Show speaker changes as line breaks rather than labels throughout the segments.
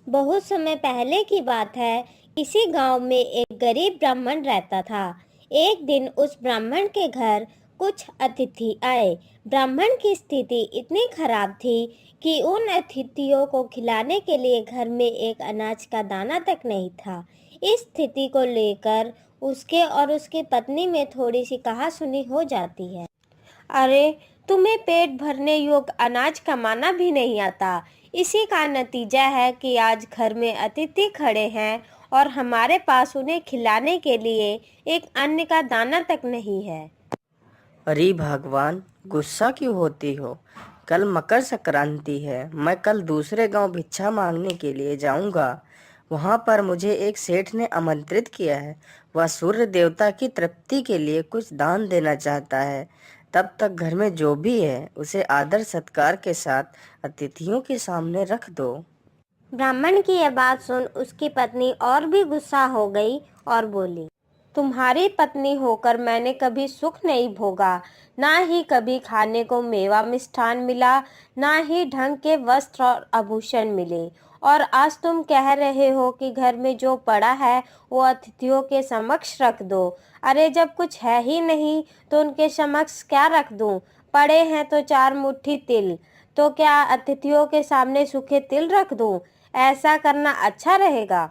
बहुत समय पहले की बात है। किसी गांव में एक गरीब ब्राह्मण रहता था। एक दिन उस ब्राह्मण के घर कुछ अतिथि आए। ब्राह्मण की स्थिति इतनी खराब थी कि उन अतिथियों को खिलाने के लिए घर में एक अनाज का दाना तक नहीं था। इस स्थिति को लेकर उसके और उसकी पत्नी में थोड़ी सी कहासुनी हो जाती है। अरे, तुम्हें पेट भरने योग्य अनाज कमाना भी नहीं आता। इसी का नतीजा है कि आज घर में अतिथि खड़े हैं और हमारे पास उन्हें खिलाने के लिए एक अन्न का दाना तक नहीं है।
अरे भगवान, गुस्सा क्यों होती हो? कल मकर संक्रांति है। मैं कल दूसरे गांव भिक्षा मांगने के लिए जाऊंगा। वहां पर मुझे एक सेठ ने आमंत्रित किया है। वह सूर्य देवता की तृप्ति के लिए कुछ दान देना चाहता है। तब तक घर में जो भी है उसे आदर सत्कार के साथ अतिथियों के सामने रख दो।
ब्राह्मण की यह बात सुन उसकी पत्नी और भी गुस्सा हो गई और बोली, तुम्हारी पत्नी होकर मैंने कभी सुख नहीं भोगा, ना ही कभी खाने को मेवा मिष्ठान मिला, ना ही ढंग के वस्त्र और आभूषण मिले, और आज तुम कह रहे हो कि घर में जो पड़ा है वो अतिथियों के समक्ष रख दो। अरे, जब कुछ है ही नहीं तो उनके समक्ष क्या रख दूं? पड़े हैं तो 4 मुट्ठी तिल, तो क्या अतिथियों के सामने सूखे तिल रख दूं? ऐसा करना अच्छा रहेगा?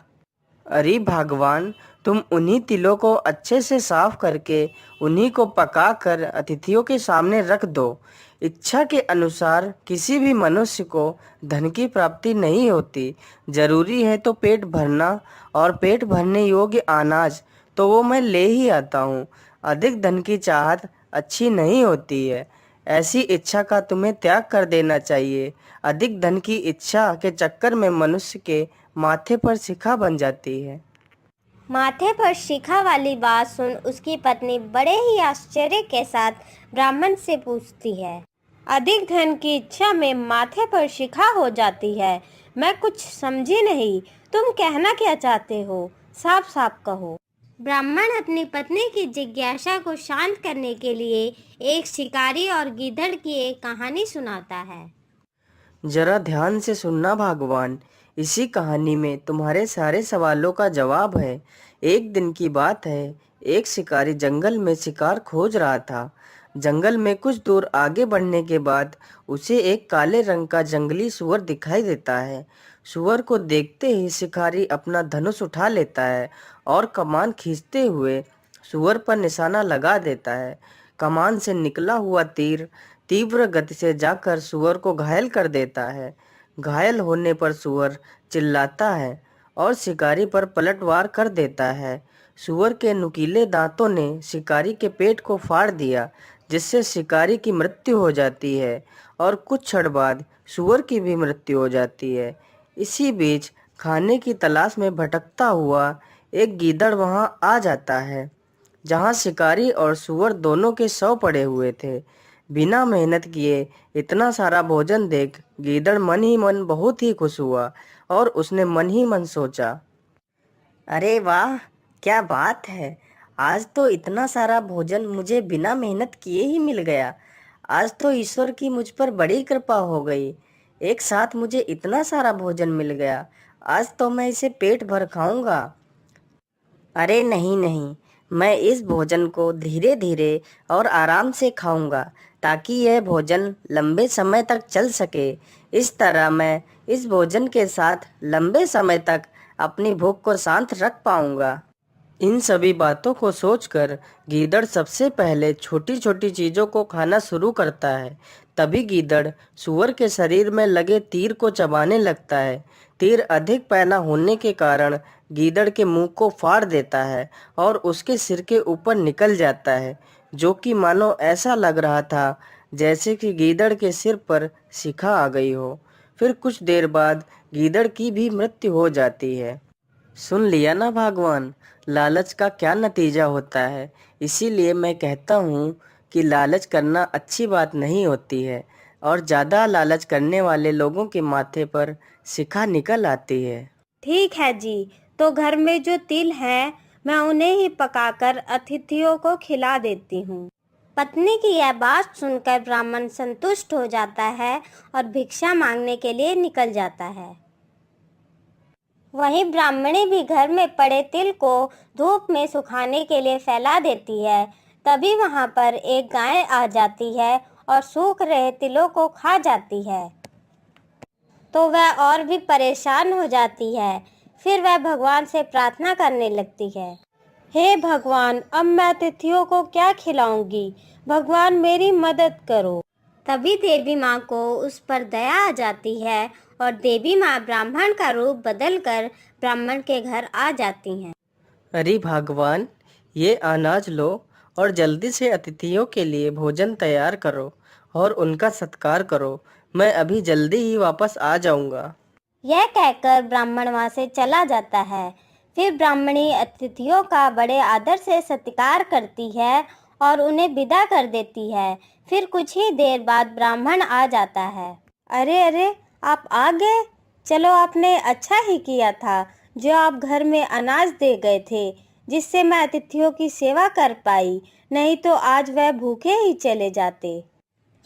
अरे भगवान, तुम उन्हीं तिलों को अच्छे से साफ करके उन्हीं को पका कर अतिथियों के सामने रख दो। इच्छा के अनुसार किसी भी मनुष्य को धन की प्राप्ति नहीं होती। जरूरी है तो पेट भरना, और पेट भरने योग्य अनाज तो वो मैं ले ही आता हूँ। अधिक धन की चाहत अच्छी नहीं होती है। ऐसी इच्छा का तुम्हें त्याग कर देना चाहिए। अधिक धन की इच्छा के चक्कर में मनुष्य के माथे पर शिखा बन जाती है।
माथे पर शिखा वाली बात सुन उसकी पत्नी बड़े ही आश्चर्य के साथ ब्राह्मण से पूछती है, अधिक धन की इच्छा में माथे पर शिखा हो जाती है? मैं कुछ समझी नहीं, तुम कहना क्या चाहते हो? साफ साफ कहो। ब्राह्मण अपनी पत्नी की जिज्ञासा को शांत करने के लिए एक शिकारी और गीदड़ की एक कहानी सुनाता है।
जरा ध्यान से सुनना भगवान, इसी कहानी में तुम्हारे सारे सवालों का जवाब है। एक दिन की बात है, एक शिकारी जंगल में शिकार खोज रहा था। जंगल में कुछ दूर आगे बढ़ने के बाद उसे एक काले रंग का जंगली सुअर दिखाई देता है। सुअर को देखते ही शिकारी अपना धनुष उठा लेता है और कमान खींचते हुए सुअर पर निशाना लगा देता है। कमान से निकला हुआ तीर तीव्र गति से जाकर सुअर को घायल कर देता है। घायल होने पर सुअर चिल्लाता है और शिकारी पर पलटवार कर देता है। सुअर के नुकीले दांतों ने शिकारी के पेट को फाड़ दिया, जिससे शिकारी की मृत्यु हो जाती है और कुछ क्षण बाद सुअर की भी मृत्यु हो जाती है। इसी बीच खाने की तलाश में भटकता हुआ एक गीदड़ वहां आ जाता है, जहां शिकारी और सुअर दोनों के शव पड़े हुए थे। बिना मेहनत किए इतना सारा भोजन देख गीदड़ मन ही मन बहुत ही खुश हुआ और उसने मन ही मन सोचा, अरे वाह, क्या बात है! आज तो इतना सारा भोजन मुझे बिना मेहनत किए ही मिल गया। आज तो ईश्वर की मुझ पर बड़ी कृपा हो गई। एक साथ मुझे इतना सारा भोजन मिल गया। आज तो मैं इसे पेट भर खाऊंगा। अरे नहीं नहीं, मैं इस भोजन को धीरे धीरे और आराम से खाऊंगा, ताकि यह भोजन लंबे समय तक चल सके। इस तरह मैं इस भोजन के साथ लंबे समय तक अपनी भूख को शांत रख पाऊंगा। इन सभी बातों को सोचकर गीदड़ सबसे पहले छोटी छोटी चीजों को खाना शुरू करता है। तभी गीदड़ सूअर के शरीर में लगे तीर को चबाने लगता है। तीर अधिक पैना होने के कारण गीदड़ के मुंह को फाड़ देता है और उसके सिर के ऊपर निकल जाता है, जो कि मानो ऐसा लग रहा था जैसे कि गीदड़ के सिर पर शिखा आ गई हो। फिर कुछ देर बाद गीदड़ की भी मृत्यु हो जाती है। सुन लिया ना भगवान, लालच का क्या नतीजा होता है। इसीलिए मैं कहता हूँ कि लालच करना अच्छी बात नहीं होती है, और ज़्यादा लालच करने वाले लोगों के माथे पर शिखा निकल आती है।
ठीक है जी, तो घर में जो तिल है मैं उन्हें ही पकाकर अतिथियों को खिला देती हूँ। पत्नी की यह बात सुनकर ब्राह्मण संतुष्ट हो जाता है और भिक्षा मांगने के लिए निकल जाता है। वहीं ब्राह्मणी भी घर में पड़े तिल को धूप में सुखाने के लिए फैला देती है। तभी वहां पर एक गाय आ जाती है और सूख रहे तिलों को खा जाती है। तो वह और भी परेशान हो जाती है। फिर वह भगवान से प्रार्थना करने लगती है, हे भगवान, अब मैं अतिथियों को क्या खिलाऊंगी? भगवान मेरी मदद करो। तभी देवी माँ को उस पर दया आ जाती है और देवी माँ ब्राह्मण का रूप बदलकर ब्राह्मण के घर आ जाती हैं।
अरे भगवान, ये अनाज लो और जल्दी से अतिथियों के लिए भोजन तैयार करो और उनका सत्कार करो। मैं अभी जल्दी ही वापस आ जाऊंगा।
यह कहकर ब्राह्मण वहाँ से चला जाता है। फिर ब्राह्मणी अतिथियों का बड़े आदर से सत्कार करती है और उन्हें विदा कर देती है। फिर कुछ ही देर बाद ब्राह्मण आ जाता है। अरे अरे, आप आ गए? चलो, आपने अच्छा ही किया था जो आप घर में अनाज दे गए थे, जिससे मैं अतिथियों की सेवा कर पाई, नहीं तो आज वह भूखे ही चले जाते।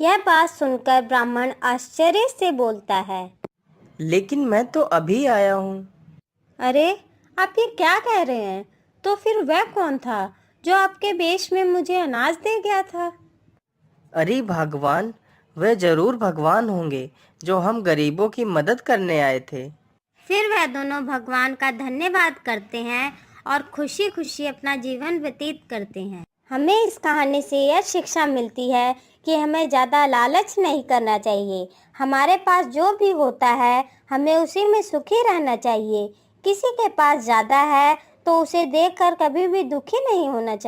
यह बात सुनकर ब्राह्मण आश्चर्य से बोलता है,
लेकिन मैं तो अभी आया हूँ।
अरे, आप ये क्या कह रहे हैं? तो फिर वह कौन था जो आपके वेश में मुझे अनाज दे गया था?
अरे भगवान, वे जरूर भगवान होंगे जो हम गरीबों की मदद करने आए थे।
फिर वह दोनों भगवान का धन्यवाद करते हैं और खुशी खुशी अपना जीवन व्यतीत करते हैं। हमें इस कहानी से यह शिक्षा मिलती है कि हमें ज़्यादा लालच नहीं करना चाहिए। हमारे पास जो भी होता है हमें उसी में सुखी रहना चाहिए। किसी के पास ज़्यादा है तो उसे देखकर कभी भी दुखी नहीं होना चाहिए।